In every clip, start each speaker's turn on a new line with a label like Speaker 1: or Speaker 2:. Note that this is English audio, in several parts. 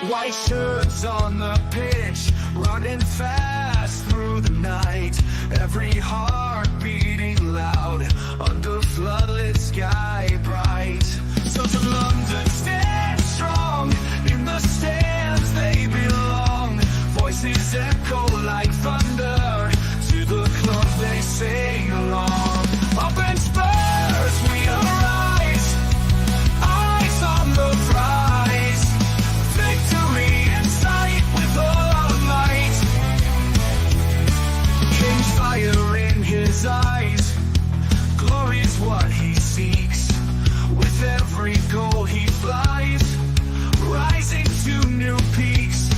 Speaker 1: White shirts on the pitch, running fast through the night. Every heart beating loud under floodlit sky bright. So to London, stand strong. In the stands they belong. Voices echo like thunder. To the club they sing along. Up in Spurs we arise. Eyes on the prize. Victory in sight with all our might. King's fire in his eyes. Glory's what he seeks. With every goal he flies, rising to new peaks.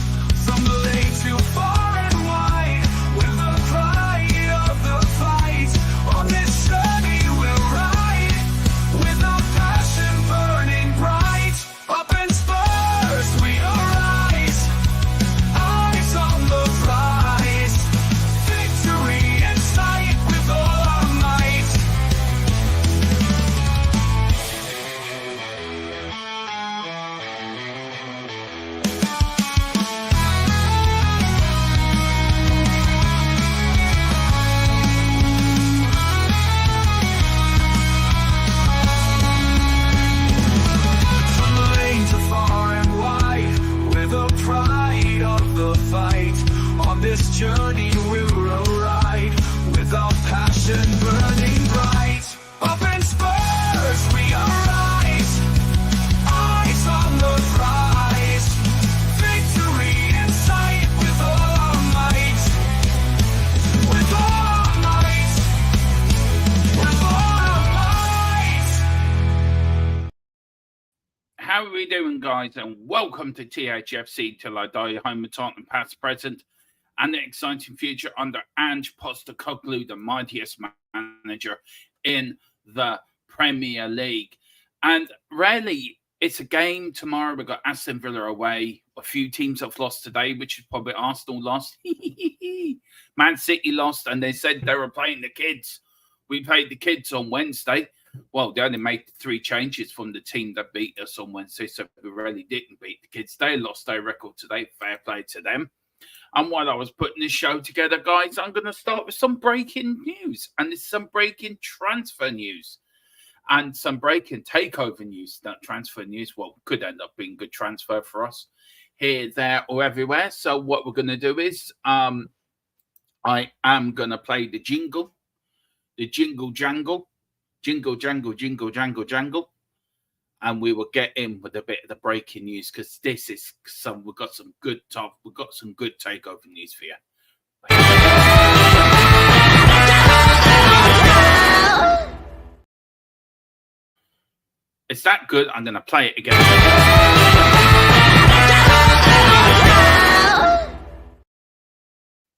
Speaker 1: From the lake to far and wide, with the pride of the fight. On this journey we'll ride, with our passion burning bright. Up in Spurs we arise, eyes on the prize. Victory in sight with all our might. From the lane to far and wide, with the pride of the fight. On this journey we'll ride, with our passion burning bright. Up in Spurs we arise, eyes on the prize. Victory in sight with all our might. With all our might. With all our might.
Speaker 2: How are we doing, guys? And welcome to THFC Till I Die, home of Tottenham past, present, and the exciting future under Ange Postecoglou, the mightiest manager in the Premier League. And really, it's a game tomorrow. We've got Aston Villa away. A few teams have lost today, which is probably Arsenal lost. Man City lost, and they said they were playing the kids. We played the kids on Wednesday. Well, they only made 3 changes from the team that beat us on Wednesday, so we really didn't beat the kids. They lost their record today. Fair play to them. And while I was putting this show together, guys, I'm going to start with some breaking news. And it's some breaking transfer news and some breaking takeover news. That transfer news, well, could end up being good transfer for us here, there, or everywhere. So what we're going to do is I am going to play the jingle jangle. Jingle, jangle, jingle, jangle, jangle. And we will get in with a bit of the breaking news because this is we've got some good takeover news for you. It's that good, I'm going to play it again.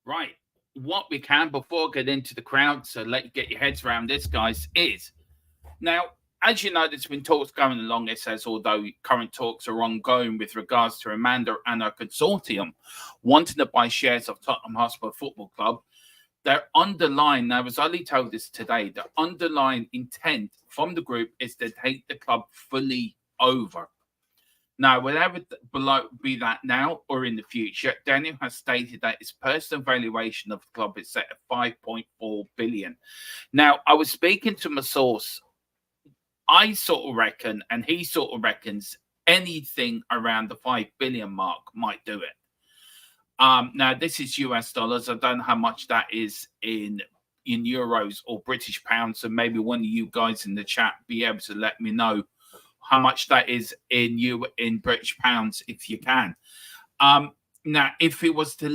Speaker 2: Right. What we can before I get into the crowd, so let you get your heads around this, guys, is now, as you know, there's been talks going along. It says, although current talks are ongoing with regards to Amanda and her consortium wanting to buy shares of Tottenham Hotspur Football Club, their underlying, now I was only told this today, the underlying intent from the group is to take the club fully over. Now, whatever be that now or in the future, Daniel has stated that his personal valuation of the club is set at 5.4 billion. Now, I was speaking to my source. I sort of reckon, and he sort of reckons, anything around the 5 billion mark might do it. Now, this is US dollars. I don't know how much that is in euros or British pounds. So maybe one of you guys in the chat be able to let me know how much that is in British pounds, if you can. Now, if it was to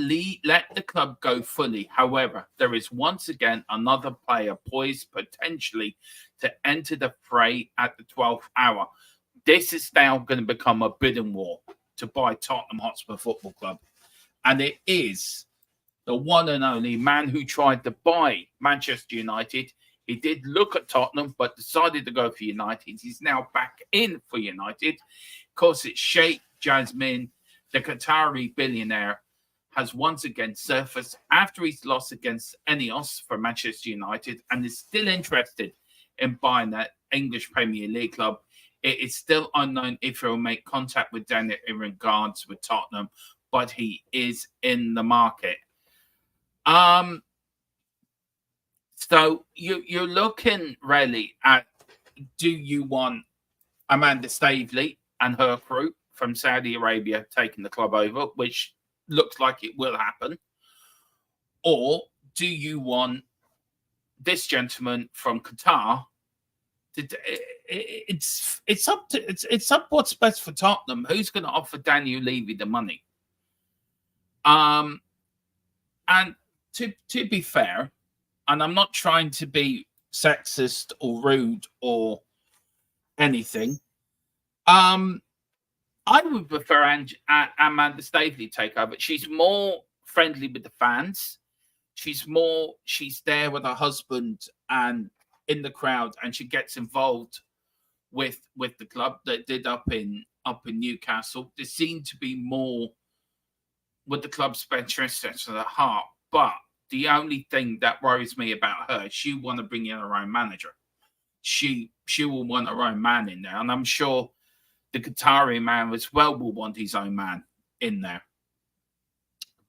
Speaker 2: let the club go fully, however, there is once again another player poised potentially to enter the fray at the 12th hour. This is now going to become a bidding war to buy Tottenham Hotspur Football Club. And it is the one and only man who tried to buy Manchester United. He did look at Tottenham, but decided to go for United. He's now back in for United. Of course, it's Sheikh Jasmine, the Qatari billionaire, has once again surfaced after his loss against Ineos for Manchester United and is still interested in buying that English Premier League club. It is still unknown if he'll make contact with Daniel in regards with Tottenham, but he is in the market. So you're looking really at, do you want Amanda Stavely and her crew from Saudi Arabia taking the club over, which looks like it will happen, or do you want this gentleman from Qatar? It's up what's best for Tottenham. Who's going to offer Daniel Levy the money? And to be fair, and I'm not trying to be sexist or rude or anything, I would prefer Amanda Stavely take over. She's more friendly with the fans. She's there with her husband and in the crowd, and she gets involved with the club that did up in Newcastle. There seemed to be more with the club's best interests at the heart. But the only thing that worries me about her, she want to bring in her own manager. She will want her own man in there, and I'm sure the Qatari man as well will want his own man in there.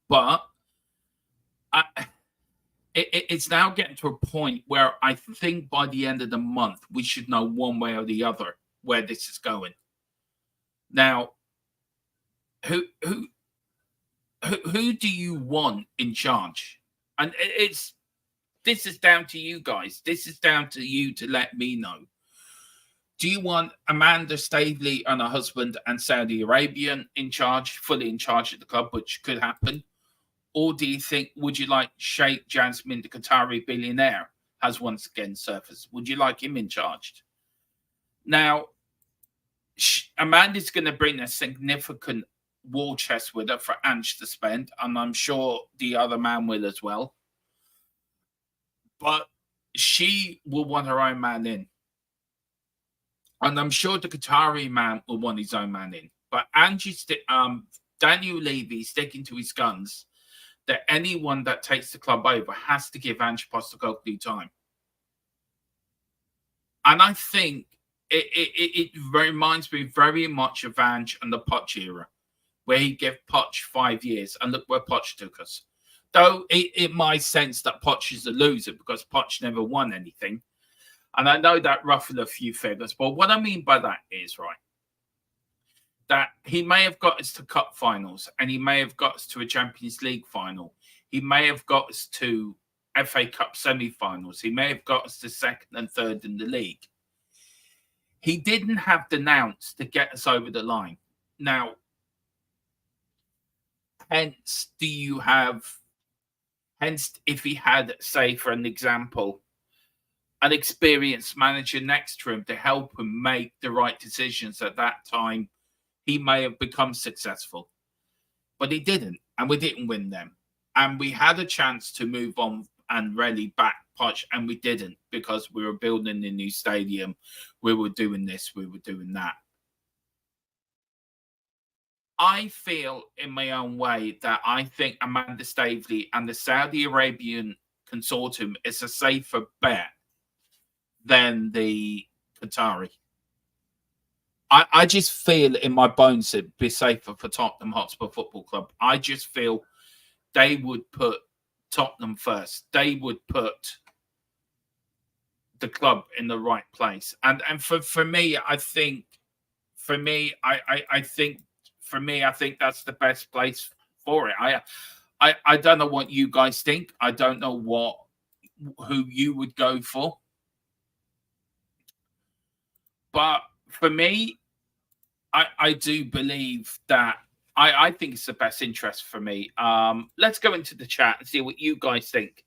Speaker 2: But it's now getting to a point where I think by the end of the month, we should know one way or the other where this is going. Now, who do you want in charge? And this is down to you guys. This is down to you to let me know. Do you want Amanda Stavely and her husband and Saudi Arabian in charge, fully in charge of the club, which could happen? Or do you think, would you like Sheikh Jasmine, the Qatari billionaire, has once again surfaced? Would you like him in charge? Now, Amanda's going to bring a significant war chest with her for Ange to spend, and I'm sure the other man will as well. But she will want her own man in. And I'm sure the Qatari man will want his own man in. But Daniel Levy sticking to his guns that anyone that takes the club over has to give Ange Postecoglou time. And I think it reminds me very much of Ange and the Poch era, where he gave Poch 5 years, and look where Poch took us. Though it might sense that Poch is a loser because Poch never won anything. And I know that ruffled a few feathers, but what I mean by that is, right, that he may have got us to cup finals, and he may have got us to a Champions League final. He may have got us to FA Cup semi-finals. He may have got us to second and third in the league. He didn't have the nous to get us over the line. Now, hence, if he had, say, for an example, an experienced manager next to him to help him make the right decisions at that time, he may have become successful. But he didn't, and we didn't win them. And we had a chance to move on and really back Poch, and we didn't, because we were building a new stadium. We were doing this, we were doing that. I feel in my own way that I think Amanda Stavely and the Saudi Arabian consortium is a safer bet than the Qatari. I just feel in my bones it'd be safer for Tottenham Hotspur Football Club. I just feel they would put Tottenham first. They would put the club in the right place. And for me, I think that's the best place for it. I don't know what you guys think. I don't know who you would go for. But for me, I do believe that I think it's the best interest for me. Let's go into the chat and see what you guys think.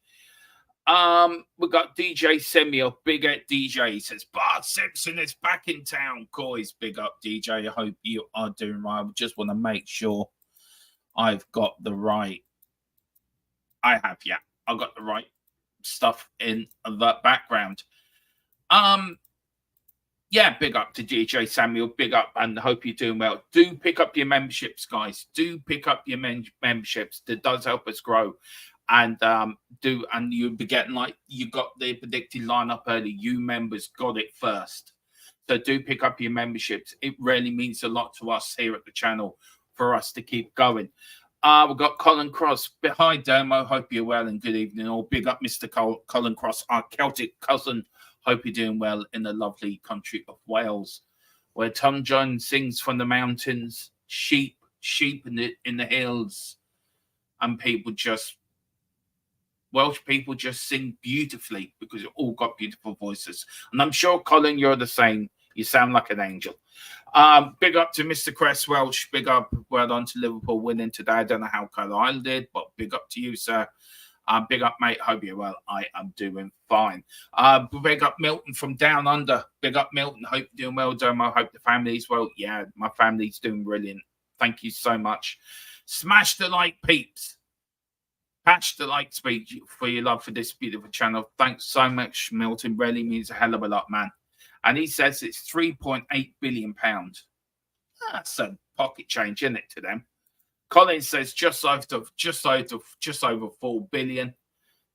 Speaker 2: We've got DJ Samuel, big at DJ. He says, Bart Simpson is back in town. Coys, big up DJ. I hope you are doing right. I just want to make sure I've got the right. I've got the right stuff in the background. Yeah, big up to DJ Samuel. Big up, and hope you're doing well. Do pick up your memberships, guys. Do pick up your memberships. That does help us grow. And you'll be getting, like, you got the predicted lineup early. You members got it first. So do pick up your memberships. It really means a lot to us here at the channel for us to keep going. We've got Colin Cross. Hi, Dermo. Hope you're well and good evening. All big up, Mr. Colin Cross, our Celtic cousin. Hope you're doing well in the lovely country of Wales, where Tom Jones sings from the mountains, sheep in the hills, and Welsh people just sing beautifully because you've all got beautiful voices. And I'm sure, Colin, you're the same. You sound like an angel. Big up to Mr. Cress Welsh. Big up. Well done to Liverpool winning today. I don't know how Carlisle did, but big up to you, sir. Big up, mate. Hope you're well. I am doing fine. Big up Milton from down under. Big up Milton. Hope you're doing well, Domo. Hope the family's well. Yeah, my family's doing brilliant. Thank you so much. Smash the like, peeps. Patch the like speech for your love for this beautiful channel. Thanks so much, Milton. Really means a hell of a lot, man. And he says it's 3.8 billion pounds. That's a pocket change, isn't it, to them? Colin says just over 4 billion.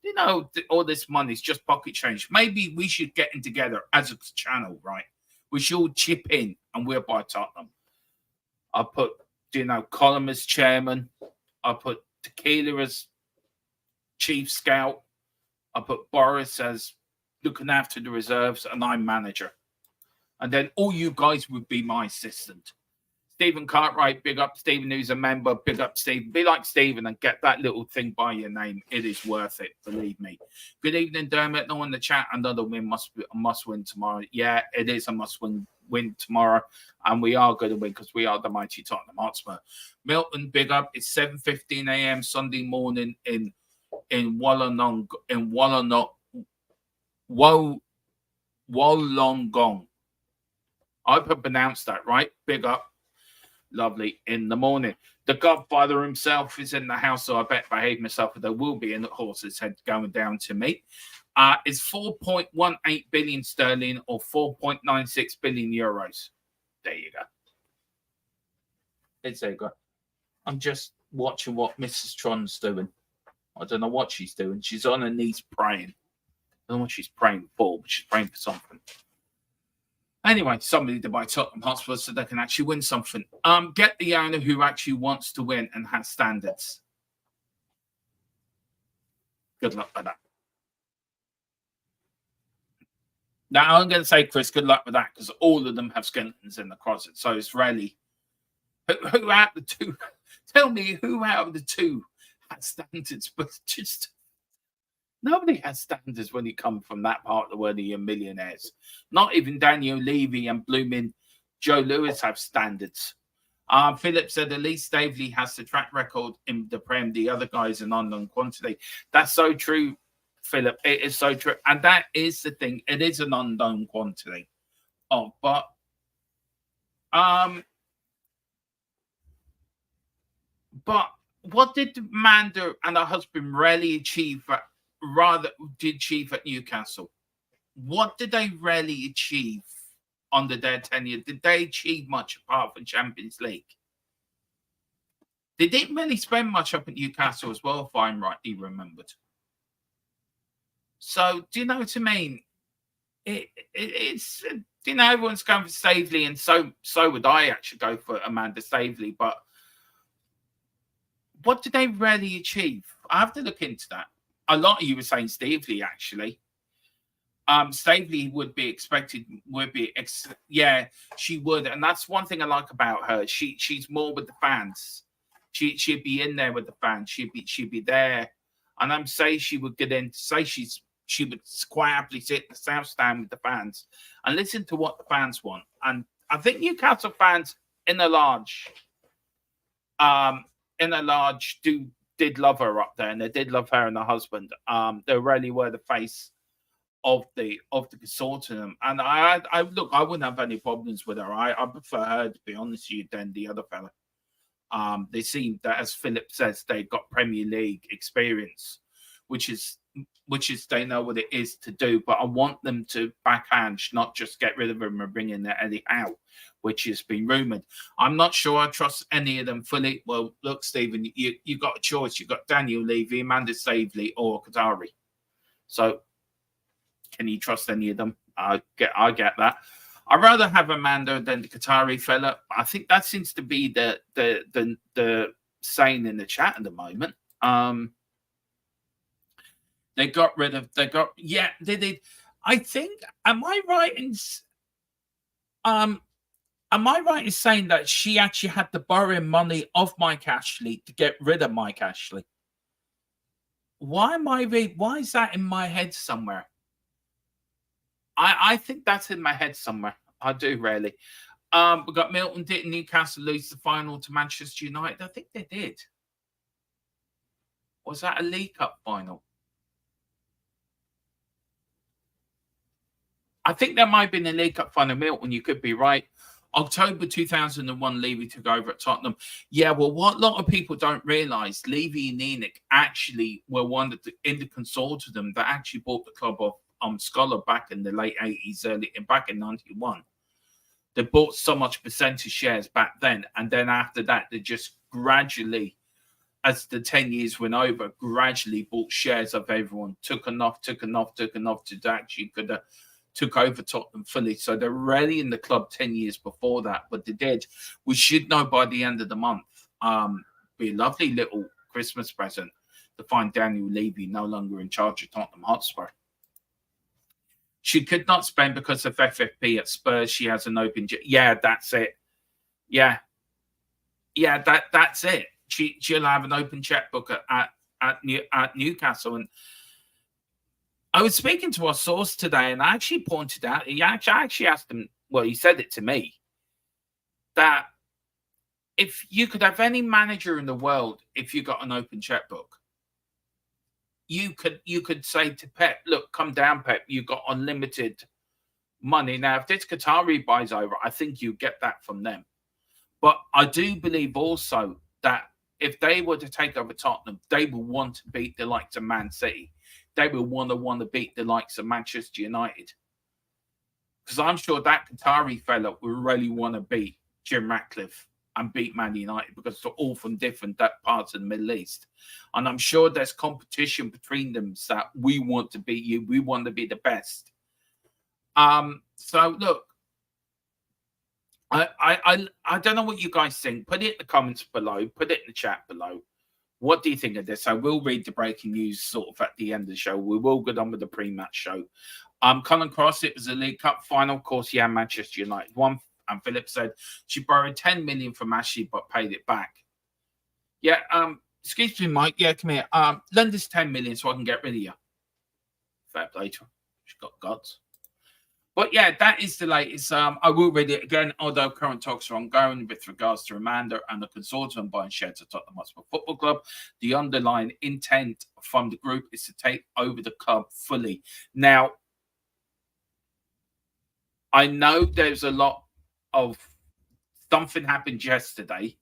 Speaker 2: You know, all this money is just pocket change. Maybe we should get in together as a channel, right? We should all chip in and we'll buy Tottenham. I put, Colin as chairman. I put Tequila as chief scout. I put Boris as looking after the reserves, and I'm manager. And then all you guys would be my assistant. Stephen Cartwright, big up Stephen, who's a member. Big up Stephen. Be like Stephen and get that little thing by your name. It is worth it, believe me. Good evening, Dermot. No in the chat. Another win must win tomorrow. Yeah, it is a must win tomorrow, and we are going to win because we are the mighty Tottenham Hotspur. Milton, big up. It's 7:15 a.m. Sunday morning in Wollongong. I hope I pronounced that right. Big up. Lovely in the morning. The Godfather himself is in the house, so I bet behave myself. There will be a horse's head going down to me. It's 4.18 billion sterling or 4.96 billion euros. There you go. There you go. I'm just watching what Mrs. Tron's doing. I don't know what she's doing. She's on her knees praying. I don't know what she's praying for, but she's praying for something. Anyway, somebody to buy Tottenham Hotspur so they can actually win something. Get the owner who actually wants to win and has standards. Good luck with that. Now, I'm going to say, Chris, good luck with that because all of them have skeletons in the closet. So it's really... Who out of the two... Tell me who out of the two has standards, but just... Nobody has standards when you come from that part of the world of your millionaires. Not even Daniel Levy and blooming Joe Lewis have standards. Philip said at least Staveley has the track record in the Prem. The other guys in unknown quantity. That's so true, Philip. It is so true. And that is the thing. It is an unknown quantity. Oh, but what did Amanda and her husband really achieve at Newcastle? What did they really achieve under their tenure? Did they achieve much apart from Champions League? They didn't really spend much up at Newcastle as well, if I'm rightly remembered. So, do you know what I mean? It's everyone's going for Staveley, and so would I actually go for Amanda Staveley, but what did they really achieve? I have to look into that. A lot of you were saying Staveley, actually. Staveley would be expected, yeah, she would. And that's one thing I like about her. She's more with the fans. She'd be in there with the fans. She'd be there. And I'm saying she would get in, she would quite happily sit in the south stand with the fans and listen to what the fans want. And I think Newcastle fans in a large did love her up there, and they did love her and her husband. They really were the face of the consortium. And I look, I wouldn't have any problems with her. I prefer her, to be honest with you, than the other fella. They seem that, as Philip says, they've got Premier League experience, which is they know what it is to do. But I want them to backhand, not just get rid of them and bring in their Eddie out, which has been rumoured. I'm not sure I trust any of them fully. Well, look, Stephen, you got a choice. You've got Daniel Levy, Amanda Staveley, or Qatari. So can you trust any of them? I get that. I'd rather have Amanda than the Qatari fella. I think that seems to be the saying in the chat at the moment. They got rid of. They did. I think. Am I right in saying that she actually had to borrow money of Mike Ashley to get rid of Mike Ashley? Why is that in my head somewhere? I think that's in my head somewhere. I do really. We got Milton. Did Newcastle lose the final to Manchester United? I think they did. Was that a League Cup final? I think there might have been a League Cup final. Milton, you could be right. October 2001, Levy took over at Tottenham. Yeah, well, what a lot of people don't realise, Levy and Enoch actually were one of in the consortium that actually bought the club off Scholar back in the late 80s, back in 91. They bought so much percentage shares back then, and then after that, they just gradually, as the 10 years went over, gradually bought shares of everyone, took enough to actually could have took over Tottenham fully. So they're already in the club 10 years before that, but they did. We should know by the end of the month. Be a lovely little Christmas present to find Daniel Levy no longer in charge of Tottenham Hotspur. She could not spend because of FFP at Spurs. She has an open. Yeah, that's it. Yeah, that's it. She'll have an open checkbook at Newcastle. And I was speaking to our source today, and I actually pointed out. He actually asked him. Well, he said it to me that if you could have any manager in the world, if you got an open checkbook, you could say to Pep, "Look, come down, Pep. You've got unlimited money now. If this Qatari buys over, I think you get that from them." But I do believe also that if they were to take over Tottenham, they will want to beat the likes of Man City. They will want to beat the likes of Manchester United. Because I'm sure that Qatari fella will really want to beat Jim Ratcliffe and beat Man United, because they're all from different parts of the Middle East. And I'm sure there's competition between them, so that we want to beat you. We want to be the best. So look, I don't know what you guys think. Put it in the comments below. Put it in the chat below. What do you think of this? I will read the breaking news sort of at the end of the show. We will go on with the pre-match show. Colin Cross, it was a League Cup final. Of course, yeah, Manchester United won. And Philip said she borrowed 10 million from Ashley but paid it back. Yeah, excuse me, Mike. Yeah, come here. Lend us 10 million so I can get rid of you. Fair play to her. She's got guts. But yeah, that is the latest. I will read it again, although current talks are ongoing with regards to Amanda and the consortium buying shares of Tottenham Hotspur Football Club. The underlying intent from the group is to take over the club fully. Now, I know there's a lot of something happened yesterday.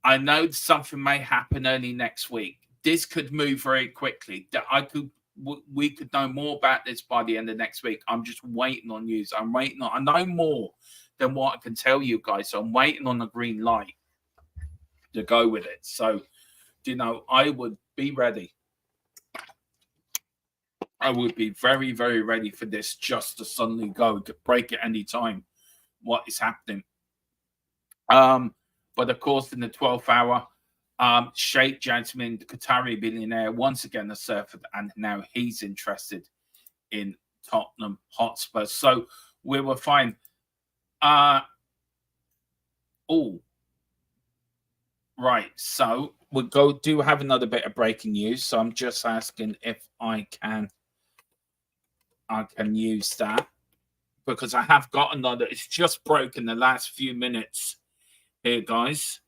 Speaker 2: I know something may happen early next week. This could move very quickly. We could know more about this by the end of next week. I'm just waiting on news. I know more than what I can tell you guys. So I'm waiting on the green light to go with it. So, I would be ready. I would be very, very ready for this just to suddenly go, to break at any time. What is happening? But of course, in the 12th hour, Sheikh Jasmine, the Qatari billionaire, once again has surfaced, and now he's interested in Tottenham Hotspur. So we will find. Right. So we'll do have another bit of breaking news. So I'm just asking if I can use that, because I have got another. It's just broken the last few minutes here, guys.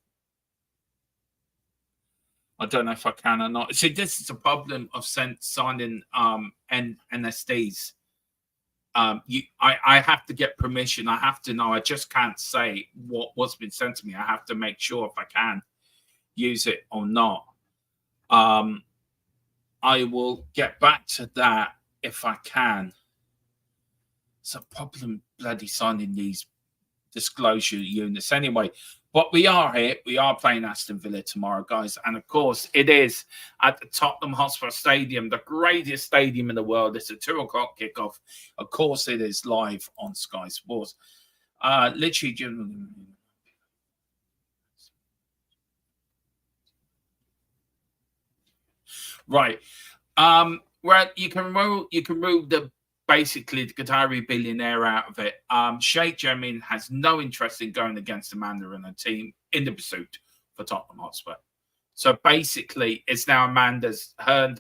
Speaker 2: I don't know if I can or not. See, this is a problem of signing NSDs. I have to get permission. I have to know. I just can't say what's been sent to me. I have to make sure if I can use it or not. I will get back to that if I can. It's a problem bloody signing these disclosure units anyway. But we are here. We are playing Aston Villa tomorrow, guys. And of course, it is at the Tottenham Hotspur Stadium, the greatest stadium in the world. It's a 2 o'clock kickoff. Of course, it is live on Sky Sports. Literally, right. Well, you can remove the basically the Qatari billionaire out of it. Sheikh Jamin has no interest in going against Amanda and her team in the pursuit for Tottenham Hotspur. So basically, it's now Amanda's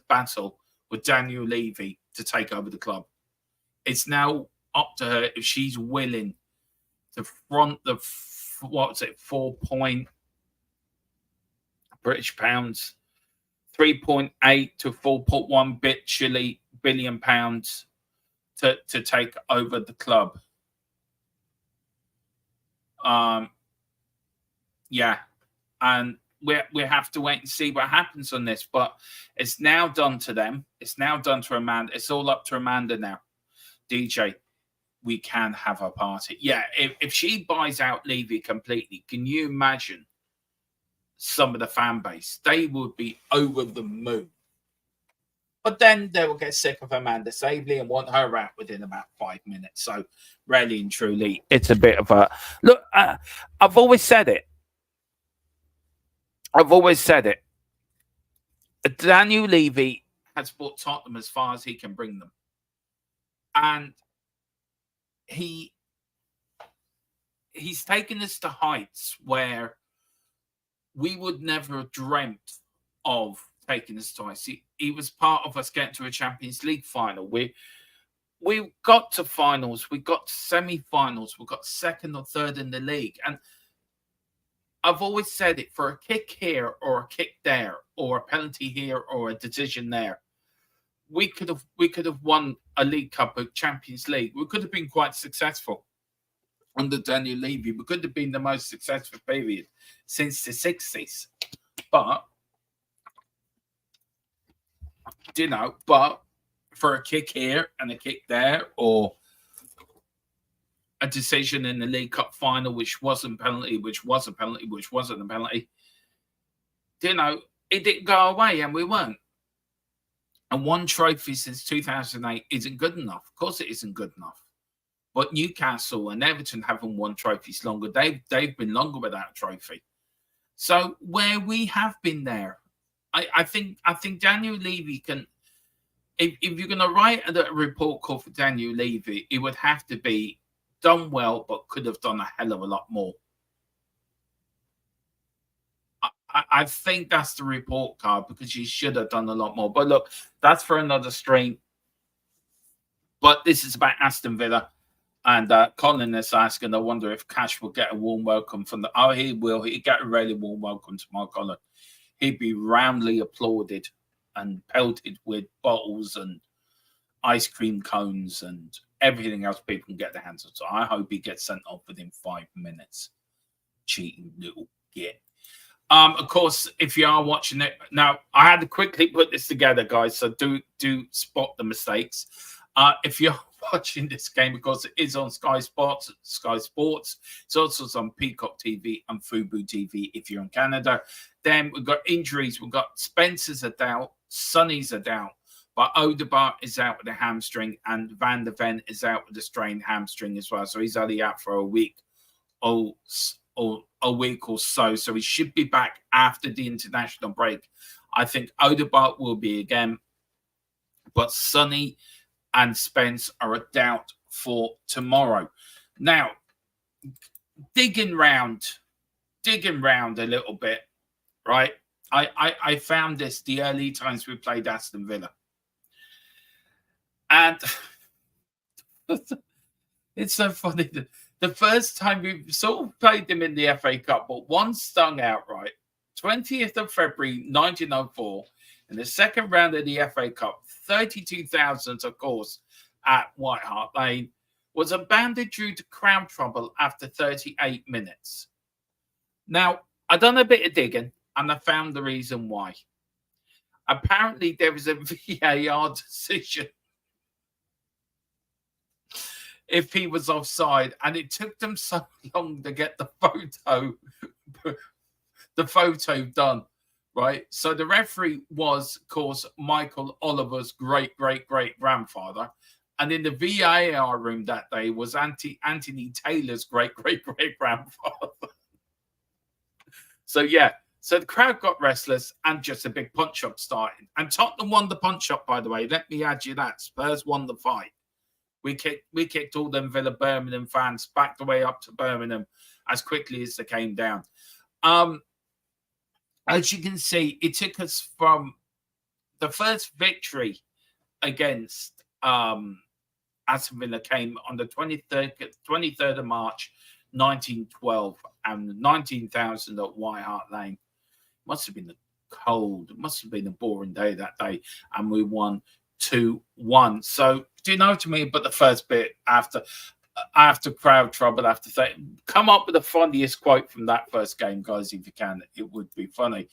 Speaker 2: battle with Daniel Levy to take over the club. It's now up to her if she's willing to front the 4 British pounds, 3.8 to 4.1 billion pounds to take over the club. Yeah, and we have to wait and see what happens on this. But it's now done to them. It's now done to Amanda. It's all up to Amanda now. DJ, we can have a party. Yeah, if she buys out Levy completely, can you imagine some of the fan base? They would be over the moon. But then they will get sick of Amanda Sabley and want her out within about 5 minutes. So really and truly, it's a bit of a... Look, I've always said it. Daniel Levy has brought Tottenham as far as he can bring them. And he's taken us to heights where we would never have dreamt of taking us to heights. He was part of us getting to a Champions League final. We got to finals. We got to semi-finals. We got second or third in the league. And I've always said it, for a kick here or a kick there or a penalty here or a decision there, we could have won a League Cup, a Champions League. We could have been quite successful under Daniel Levy. We could have been the most successful period since the 60s. But, for a kick here and a kick there, or a decision in the League Cup final, which wasn't penalty, which was a penalty, which wasn't a penalty, it didn't go away and we weren't. And one trophy since 2008 isn't good enough. Of course it isn't good enough. But Newcastle and Everton haven't won trophies longer. They've been longer without a trophy. So where we have been there, I think Daniel Levy can... If you're going to write a report call for Daniel Levy, it would have to be done well, but could have done a hell of a lot more. I think that's the report card, because you should have done a lot more. But look, that's for another stream. But this is about Aston Villa. And Colin is asking, I wonder if Cash will get a warm welcome from the... Oh, he will. He'll get a really warm welcome tomorrow, Colin. He'd be roundly applauded and pelted with bottles and ice cream cones and everything else people can get their hands on. So I hope he gets sent off within 5 minutes. Cheating little git. Of course, if you are watching it now, I had to quickly put this together, guys. So do spot the mistakes. If you're watching this game, because it is on Sky Sports. It's also on Peacock TV and Fubo TV if you're in Canada. Then we've got injuries. We've got Spencer's a doubt, Sonny's a doubt, but Odegaard is out with a hamstring, and Van der Ven is out with a strained hamstring as well. So he's only out for a week or a week or so. So he should be back after the international break. I think Odegaard will be again, but Sonny and Spence are a doubt for tomorrow. Now, digging round a little bit, right? I found this the early times we played Aston Villa. And it's so funny. The first time we sort of played them in the FA Cup, but one stung outright, 20th of February, 1904, in the second round of the FA Cup, 32,000, of course, at White Hart Lane, was abandoned due to crowd trouble after 38 minutes. Now, I've done a bit of digging, and I found the reason why. Apparently, there was a VAR decision if he was offside, and it took them so long to get the photo done, right? So the referee was, of course, Michael Oliver's great-great-great-grandfather. And in the VAR room that day was Anthony Taylor's great-great-great-grandfather. So, yeah. So the crowd got restless and just a big punch-up started. And Tottenham won the punch-up, by the way. Let me add you that. Spurs won the fight. We kicked all them Villa Birmingham fans back the way up to Birmingham as quickly as they came down. As you can see, it took us from the first victory against Aston Villa came on the 23rd of March, 1912, and 19,000 at White Hart Lane. Must have been cold. It must have been a boring day that day, and we won 2-1. So, do you know what I mean? But the first bit after crowd trouble, after come up with the funniest quote from that first game, guys, if you can. It would be funny.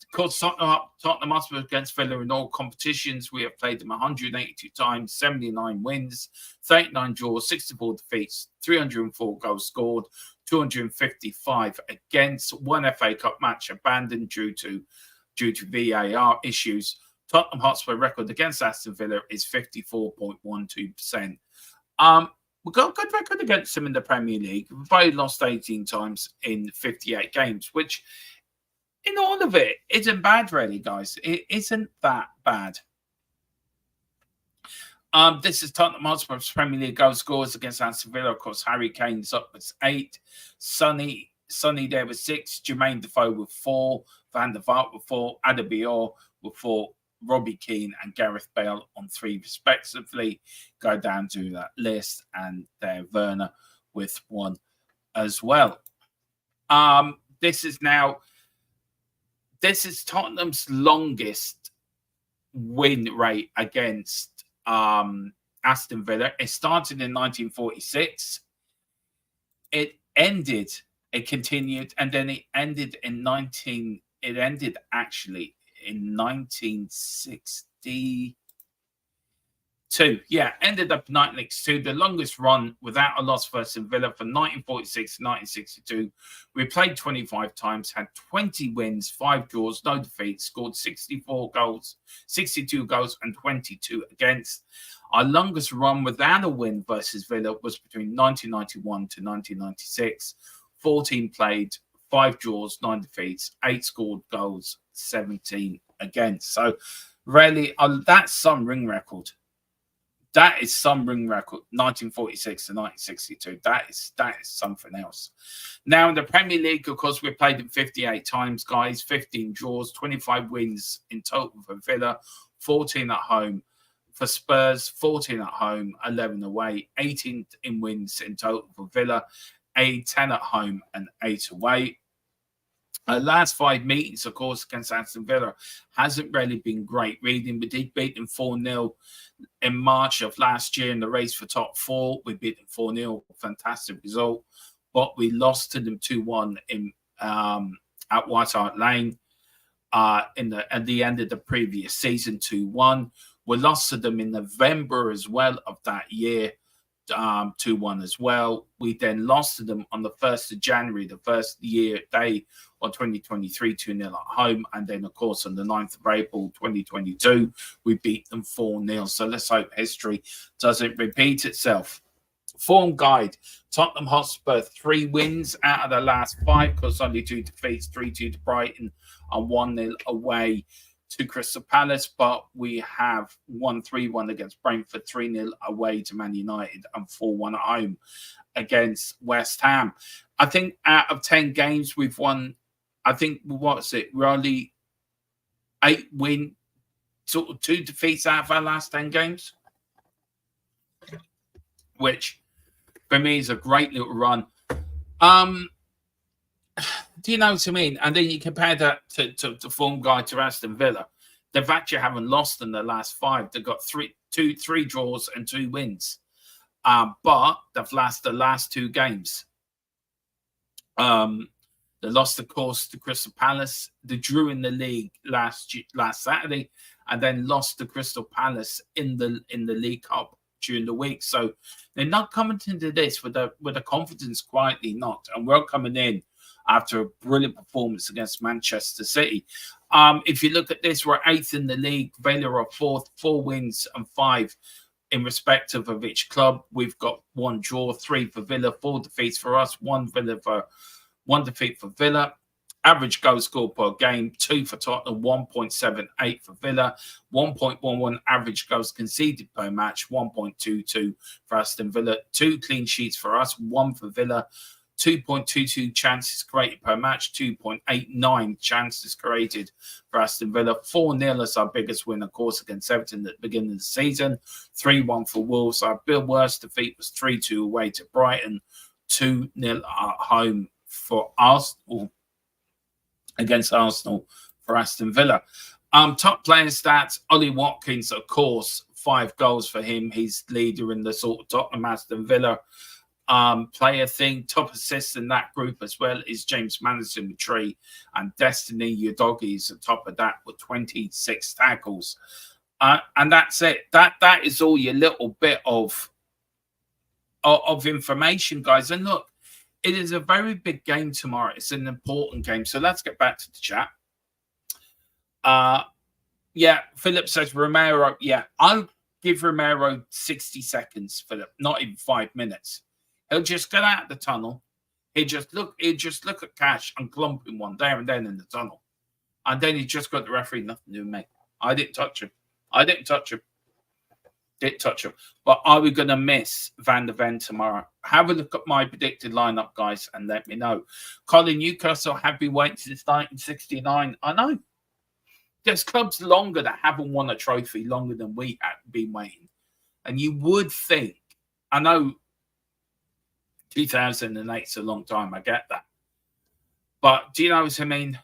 Speaker 2: Of course, Tottenham Hotspur against Villa in all competitions. We have played them 182 times, 79 wins, 39 draws, 64 defeats, 304 goals scored, 255 against. One FA Cup match abandoned due to VAR issues. Tottenham Hotspur record against Aston Villa is 54.12%. We've got a good record against them in the Premier League. We've only lost 18 times in 58 games, which in all of it isn't bad, really, guys. It isn't that bad. This is Tottenham Hotspur's Premier League goal scores against Aston Villa. Of course, Harry Kane's up with 8. Sonny there with 6. Jermaine Defoe with 4. Van der Vaart with 4. Adebayor with 4. Robbie Keane and Gareth Bale on 3 respectively. Go down to that list, and there Werner with 1 as well. This is Tottenham's longest win rate against Aston Villa. It started in 1946. It continued, and then it ended in 1962. Yeah, ended up 1962, the longest run without a loss versus Villa from 1946 to 1962. We played 25 times, had 20 wins, 5 draws, no defeats, scored 62 goals, and 22 against. Our longest run without a win versus Villa was between 1991 to 1996. 14 played, 5 draws, 9 defeats, 8 scored goals, 17 against. So, really, that's some ring record. That is some ring record. 1946 to 1962. That is something else. Now, in the Premier League, of course, we played it 58 times, guys. 15 draws, 25 wins in total for Villa, 14 at home. For Spurs, 14 at home, 11 away, 18 in wins in total for Villa, 10 at home and 8 away. Last 5 meetings, of course, against Aston Villa hasn't really been great reading. We did beat them 4-0 in March of last year in the race for top 4. We beat them 4-0, fantastic result. But we lost to them 2-1 at White Hart Lane at the end of the previous season, 2-1. We lost to them in November as well of that year, 2-1 as well. We then lost to them on the 1st of January, the first day of 2023, 2-0 at home. And then, of course, on the 9th of April, 2022, we beat them 4-0. So let's hope history doesn't repeat itself. Form guide, Tottenham Hotspur, 3 wins out of the last 5, because only 2 defeats, 3-2 to Brighton and 1-0 away to Crystal Palace, but we have won 3-1 against Brentford, 3-0 away to Man United, and 4-1 at home against West Ham. I think out of 10 games we've won, I think, we're only 8 wins, sort of 2 defeats out of our last 10 games, which for me is a great little run. Do you know what I mean? And then you compare that to form guide to Aston Villa. They've actually haven't lost in the last 5. They've got 3 draws and 2 wins. But they've lost the last 2 games. They lost, of course, to Crystal Palace. They drew in the league last Saturday, and then lost to Crystal Palace in the League Cup during the week. So they're not coming into this with a confidence quietly knocked, and we're coming in after a brilliant performance against Manchester City. If you look at this, we're 8th in the league. Villa are 4th, 4 wins and 5 in respective of each club. We've got 1 draw, 3 for Villa, 4 defeats for us, 1 defeat for Villa. Average goal scored per game, 2 for Tottenham, 1.78 for Villa, 1.11 average goals conceded per match, 1.22 for Aston Villa, 2 clean sheets for us, 1 for Villa, 2.22 chances created per match, 2.89 chances created for Aston Villa, 4-0 as our biggest win, of course, against Everton at the beginning of the season, 3-1 for Wolves. Our worst defeat was 3-2 away to Brighton, 2-0 at home for Arsenal. Against Arsenal for Aston Villa. Top player stats, Ollie Watkins, of course, 5 goals for him. He's leader in the sort of Tottenham Aston Villa player thing. Top assists in that group as well is James Maddison with 3, and Destiny Udogie is at top of that with 26 tackles. And that's it. That is all your little bit of information, guys. And look, it is a very big game tomorrow. It's an important game. So let's get back to the chat. Yeah, Philip says Romero. Yeah, I'll give Romero 60 seconds, Philip, not even 5 minutes. He'll just get out of the tunnel. He'll just look at Cash and clump him one there and then in the tunnel. And then he just got the referee, nothing to do with me. I didn't touch him. But are we going to miss Van der Ven tomorrow? Have a look at my predicted lineup, guys, and let me know. Colin, Newcastle have been waiting since 1969. I know. There's clubs longer that haven't won a trophy longer than we have been waiting. And you would think, I know 2008 is a long time, I get that. But do you know what I mean?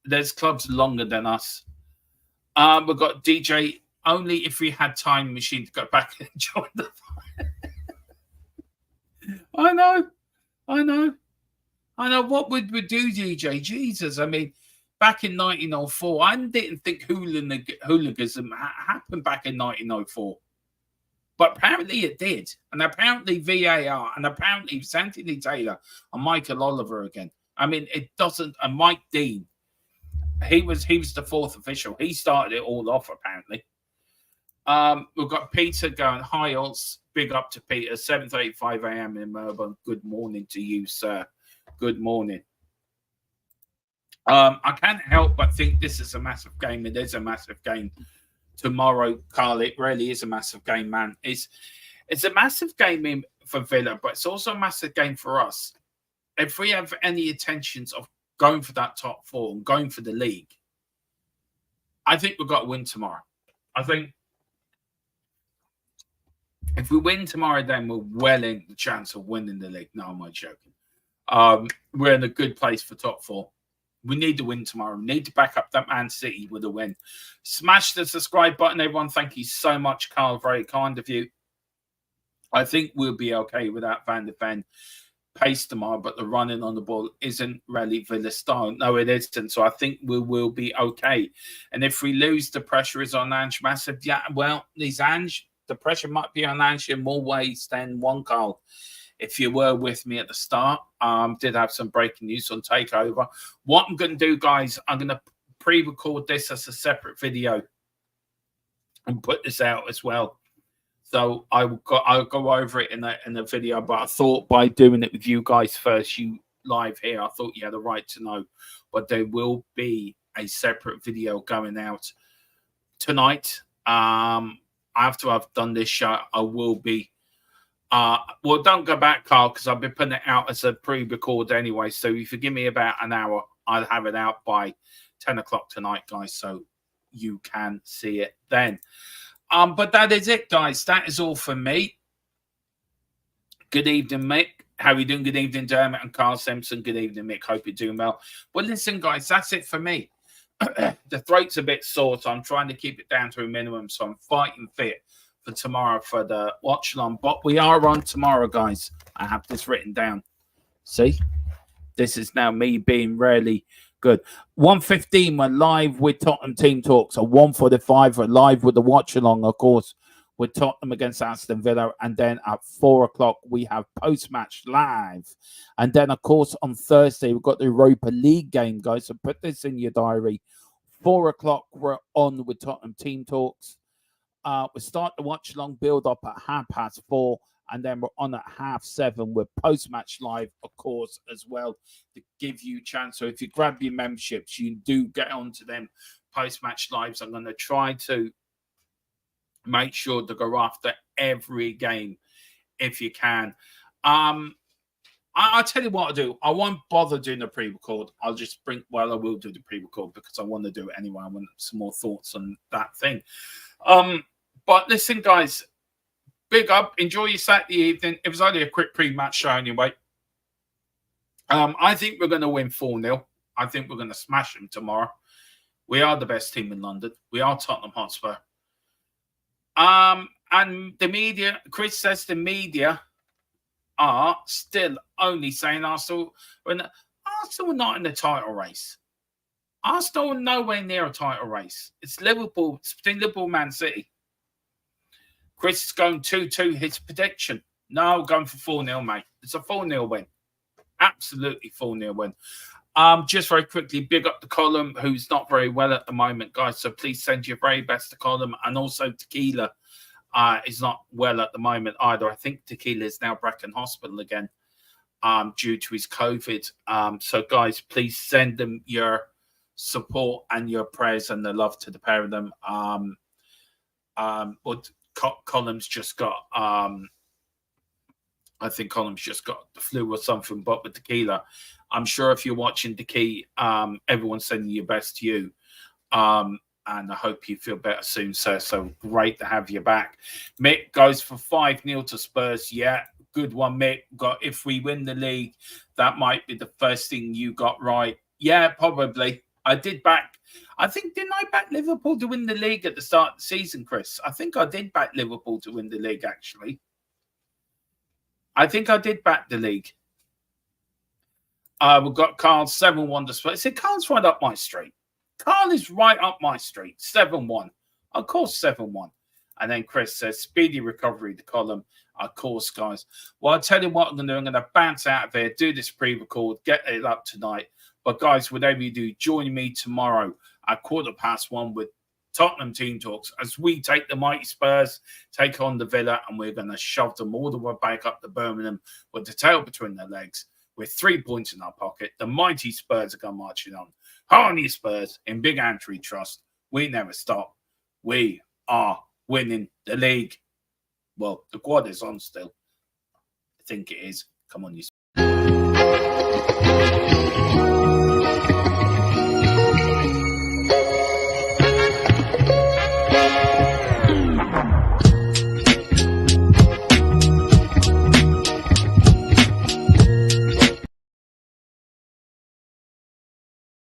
Speaker 2: There's clubs longer than us. We've got DJ. Only if we had time machine to go back and join the fight. I know. What would we do, DJ? Jesus, I mean, back in 1904, I didn't think hooliganism happened back in 1904. But apparently it did. And apparently VAR, and apparently Anthony Taylor and Michael Oliver again. I mean, it doesn't, and Mike Dean, he was the 4th official. He started it all off, apparently. We've got Peter going, hi, Oz. Big up to Peter, 7:35 a.m. in Melbourne. Good morning to you, sir. Good morning. I can't help but think this is a massive game. It is a massive game tomorrow, Carl. It really is a massive game, man. It's a massive game for Villa, but it's also a massive game for us. If we have any intentions of going for that top 4 and going for the league, I think we've got to win tomorrow. I think if we win tomorrow, then we're well in the chance of winning the league. No, I'm not joking. We're in a good place for top 4. We need to win tomorrow. We need to back up that Man City with a win. Smash the subscribe button, everyone. Thank you so much, Carl. Very kind of you. I think we'll be okay without Van der Ven pace tomorrow, but the running on the ball isn't really Villa style. No, it isn't. So I think we will be okay. And if we lose, the pressure is on Ange massive. Yeah, well, the pressure might be on Ange in more ways than one, Carl. If you were with me at the start, did have some breaking news on Takeover. What I'm going to do, guys, I'm going to pre-record this as a separate video and put this out as well. So I'll go over it in a video. But I thought by doing it with you guys first, you live here, I thought you had a right to know. But there will be a separate video going out tonight. After I've done this show, I will be. Well, don't go back, Carl, because I've been putting it out as a pre-record anyway. So if you give me about an hour, I'll have it out by 10 o'clock tonight, guys, so you can see it then. But that is it, guys. That is all for me. Good evening, Mick. How are you doing? Good evening, Dermot and Carl Simpson. Good evening, Mick. Hope you're doing well. Well, listen, guys, that's it for me. The throat's a bit sore, so I'm trying to keep it down to a minimum. So I'm fighting fit for tomorrow for the watch along. But we are on tomorrow, guys. I have this written down. See? This is now me being really good. 1:15, we're live with Tottenham Team Talks. So 1:45, we're live with the watch along, of course,
Speaker 3: with Tottenham against Aston Villa. And then at 4 o'clock, we have post-match live. And then, of course, on Thursday, we've got the Europa League game, guys. So put this in your diary. 4 o'clock, we're on with Tottenham Team Talks. We start the watch-along build-up at 4:30, and then we're on at 7:30 with post-match live, of course, as well, to give you a chance. So if you grab your memberships, you do get onto them post-match lives. I'm going to try to make sure to go after every game if you can. I'll tell you what I'll do. I won't bother doing the pre-record. I will do the pre-record because I want to do it anyway. I want some more thoughts on that thing. But listen, guys, big up. Enjoy your Saturday evening. It was only a quick pre-match show anyway. I think we're going to win 4-0. I think we're going to smash them tomorrow. We are the best team in London. We are Tottenham Hotspur. And the media, Chris says the media are still only saying Arsenal are not in the title race. Arsenal are nowhere near a title race. It's Liverpool. It's between Liverpool and Man City. Chris is going 2-2, his prediction. No, going for 4-0, mate. It's a 4-0 win. Absolutely 4-0 win. Just very quickly, big up the column, who's not very well at the moment, guys. So please send your very best to column. And also Tequila is not well at the moment either. I think Tequila is now back in hospital again due to his COVID. So guys, please send them your support and your prayers and the love to the pair of them. But Column's just got I think Column's just got the flu or something, but with Tequila, I'm sure if you're watching Tequila, everyone's sending your best to you. And I hope you feel better soon, sir. So great to have you back. Mick goes for 5-0 to Spurs. Yeah, good one, Mick. If we win the league, that might be the first thing you got right. Yeah, probably. Didn't I back Liverpool to win the league at the start of the season, Chris? I think I did back Liverpool to win the league, actually. I think I did back the league. We've got Carl 7-1 to Spurs. See, Carl's right up my street. Carl is right up my street. 7-1. Of course, 7-1. And then Chris says, speedy recovery, the column. Of course, guys. Well, I'll tell you what I'm going to do. I'm going to bounce out of here, do this pre-record, get it up tonight. But, guys, whatever you do, join me tomorrow at 1:15 with Tottenham Team Talks as we take the mighty Spurs, take on the Villa, and we're going to shove them all the way back up to Birmingham with the tail between their legs with 3 points in our pocket. The mighty Spurs are going marching on. Harney Spurs in Big Antry Trust. We never stop. We are winning the league. Well, the quad is on still. I think it is. Come on, you.